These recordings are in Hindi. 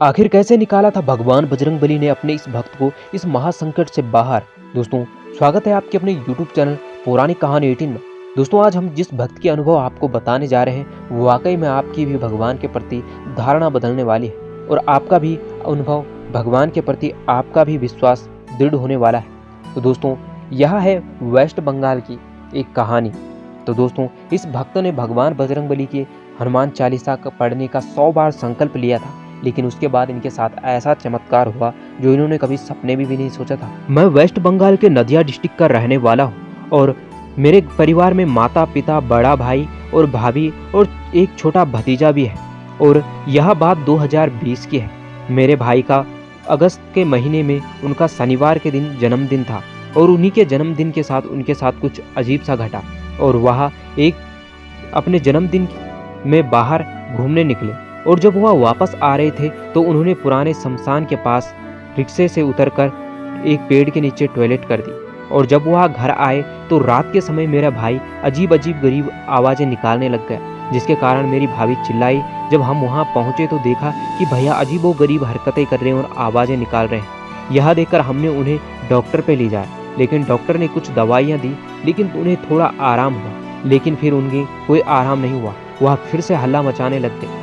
आखिर कैसे निकाला था भगवान बजरंगबली ने अपने इस भक्त को इस महासंकट से बाहर। दोस्तों, स्वागत है आपके अपने YouTube चैनल पौराणिक कहानी 18 में। दोस्तों, आज हम जिस भक्त के अनुभव आपको बताने जा रहे हैं वाकई में आपकी भी भगवान के प्रति धारणा बदलने वाली है और आपका भी अनुभव भगवान के प्रति आपका भी विश्वास दृढ़ होने वाला है। तो दोस्तों, यह है वेस्ट बंगाल की एक कहानी। तो दोस्तों, इस भक्त ने भगवान बजरंगबली के हनुमान चालीसा का पढ़ने का 100 बार संकल्प लिया था, लेकिन उसके बाद इनके साथ ऐसा चमत्कार हुआ जो इन्होंने कभी सपने में भी नहीं सोचा था। मैं वेस्ट बंगाल के नदिया डिस्ट्रिक्ट का रहने वाला हूँ और मेरे परिवार में माता पिता, बड़ा भाई और भाभी और एक छोटा भतीजा भी है। और यह बात 2020 की है। मेरे भाई का अगस्त के महीने में उनका शनिवार के दिन जन्मदिन था और उन्हीं के जन्मदिन के साथ उनके साथ कुछ अजीब सा घटा और वह एक अपने जन्मदिन में बाहर घूमने निकले और जब वह वापस आ रहे थे तो उन्होंने पुराने शमशान के पास रिक्शे से उतरकर एक पेड़ के नीचे टॉयलेट कर दी। और जब वह घर आए तो रात के समय मेरा भाई अजीब अजीब गरीब आवाज़ें निकालने लग गया, जिसके कारण मेरी भाभी चिल्लाई। जब हम वहां पहुंचे तो देखा कि भैया अजीबो गरीब हरकतें कर रहे हैं और आवाज़ें निकाल रहे हैं। यह देखकर हमने उन्हें डॉक्टर पे ले जाया, लेकिन डॉक्टर ने कुछ दवाइयाँ दी, लेकिन उन्हें थोड़ा आराम हुआ, लेकिन फिर उन्हें कोई आराम नहीं हुआ। वह फिर से हल्ला मचाने लग गए।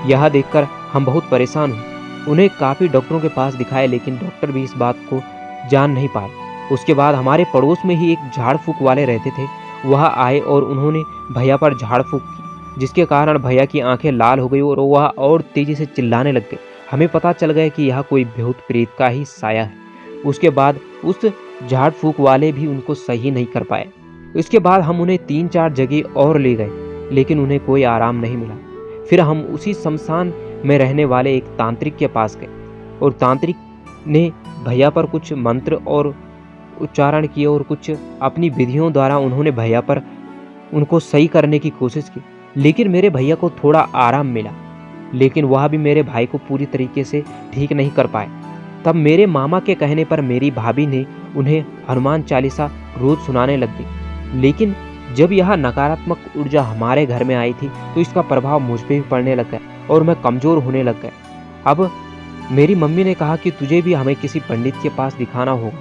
यह देखकर हम बहुत परेशान हुए। उन्हें काफ़ी डॉक्टरों के पास दिखाए, लेकिन डॉक्टर भी इस बात को जान नहीं पाए। उसके बाद हमारे पड़ोस में ही एक झाड़ फूक वाले रहते थे, वह आए और उन्होंने भैया पर झाड़ फूक की, जिसके कारण भैया की आंखें लाल हो गई और वह और तेज़ी से चिल्लाने लग गए। हमें पता चल गया कि यह कोई भूत प्रेत का ही साया है। उसके बाद उस झाड़ फूक वाले भी उनको सही नहीं कर पाए। इसके बाद हम उन्हें 3-4 जगह और ले गए, लेकिन उन्हें कोई आराम नहीं मिला। फिर हम उसी शमशान में रहने वाले एक तांत्रिक के पास गए और तांत्रिक ने भैया पर कुछ मंत्र और उच्चारण किए और कुछ अपनी विधियों द्वारा उन्होंने भैया पर उनको सही करने की कोशिश की, लेकिन मेरे भैया को थोड़ा आराम मिला, लेकिन वह भी मेरे भाई को पूरी तरीके से ठीक नहीं कर पाए। तब मेरे मामा के कहने पर मेरी भाभी ने उन्हें हनुमान चालीसा रोज सुनाने लग दी, लेकिन जब यह नकारात्मक ऊर्जा हमारे घर में आई थी तो इसका प्रभाव मुझ पे भी पड़ने लग गया और मैं कमज़ोर होने लग गया। अब मेरी मम्मी ने कहा कि तुझे भी हमें किसी पंडित के पास दिखाना होगा,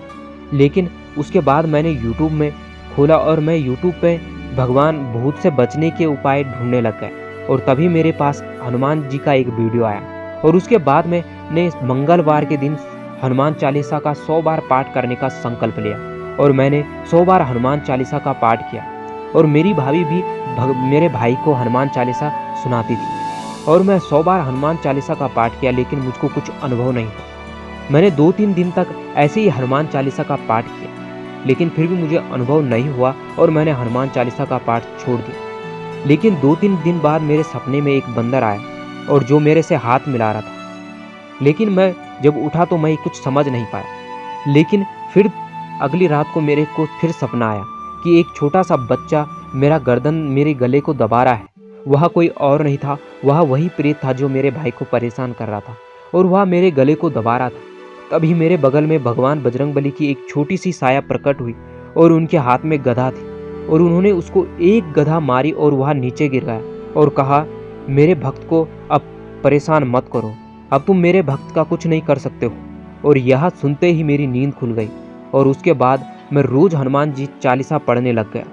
लेकिन उसके बाद मैंने YouTube में खोला और मैं YouTube पे भगवान भूत से बचने के उपाय ढूंढने लग गया और तभी मेरे पास हनुमान जी का एक वीडियो आया और उसके बाद मैंने मंगलवार के दिन हनुमान चालीसा का 100 बार पाठ करने का संकल्प लिया और मैंने 100 बार हनुमान चालीसा का पाठ किया। और मेरी भाभी भी मेरे भाई को हनुमान चालीसा सुनाती थी और मैं 100 बार हनुमान चालीसा का पाठ किया, लेकिन मुझको कुछ अनुभव नहीं था। मैंने 2-3 दिन तक ऐसे ही हनुमान चालीसा का पाठ किया, लेकिन फिर भी मुझे अनुभव नहीं हुआ और मैंने हनुमान चालीसा का पाठ छोड़ दिया। लेकिन 2-3 दिन बाद मेरे सपने में एक बंदर आया और जो मेरे से हाथ मिला रहा था, लेकिन मैं जब उठा तो मैं कुछ समझ नहीं पाया। लेकिन फिर अगली रात को मेरे को फिर सपना आया कि एक छोटा सा बच्चा मेरा गर्दन मेरे गले को दबा रहा है। वह कोई और नहीं था, वह वही प्रेत था जो मेरे भाई को परेशान कर रहा था और वह मेरे गले को दबा रहा था। तभी मेरे बगल में भगवान बजरंगबली की एक छोटी सी साया प्रकट हुई और उनके हाथ में गदा थी और उन्होंने उसको एक गदा मारी और वह नीचे गिर गया और कहा, मेरे भक्त को अब परेशान मत करो, अब तुम मेरे भक्त का कुछ नहीं कर सकते हो। और यह सुनते ही मेरी नींद खुल गई और उसके बाद मैं रोज हनुमान जी चालीसा पढ़ने लग गया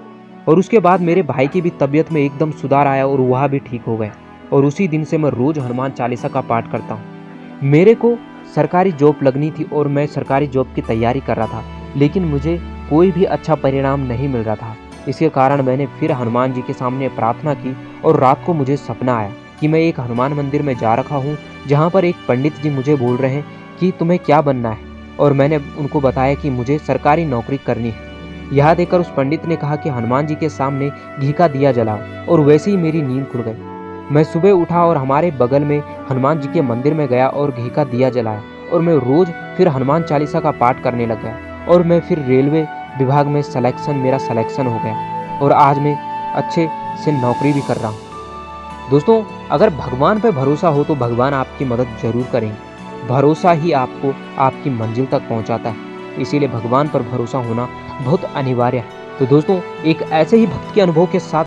और उसके बाद मेरे भाई की भी तबीयत में एकदम सुधार आया और वह भी ठीक हो गया और उसी दिन से मैं रोज हनुमान चालीसा का पाठ करता हूँ। मेरे को सरकारी जॉब लगनी थी और मैं सरकारी जॉब की तैयारी कर रहा था, लेकिन मुझे कोई भी अच्छा परिणाम नहीं मिल रहा था। इसके कारण मैंने फिर हनुमान जी के सामने प्रार्थना की और रात को मुझे सपना आया कि मैं एक हनुमान मंदिर में जा रखा हूँ, जहाँ पर एक पंडित जी मुझे बोल रहे हैं कि तुम्हें क्या बनना है, और मैंने उनको बताया कि मुझे सरकारी नौकरी करनी है। यह देखकर उस पंडित ने कहा कि हनुमान जी के सामने घी का दिया जलाओ और वैसे ही मेरी नींद खुल गई। मैं सुबह उठा और हमारे बगल में हनुमान जी के मंदिर में गया और घी का दिया जलाया और मैं रोज फिर हनुमान चालीसा का पाठ करने लग गया और मैं फिर रेलवे विभाग में मेरा सिलेक्शन हो गया और आज मैं अच्छे से नौकरी भी कर रहा हूँ। दोस्तों, अगर भगवान पर भरोसा हो तो भगवान आपकी मदद जरूर करेंगे। भरोसा ही आपको आपकी मंजिल तक पहुंचाता है, इसीलिए भगवान पर भरोसा होना बहुत अनिवार्य है। तो दोस्तों, एक ऐसे ही भक्त के अनुभव के साथ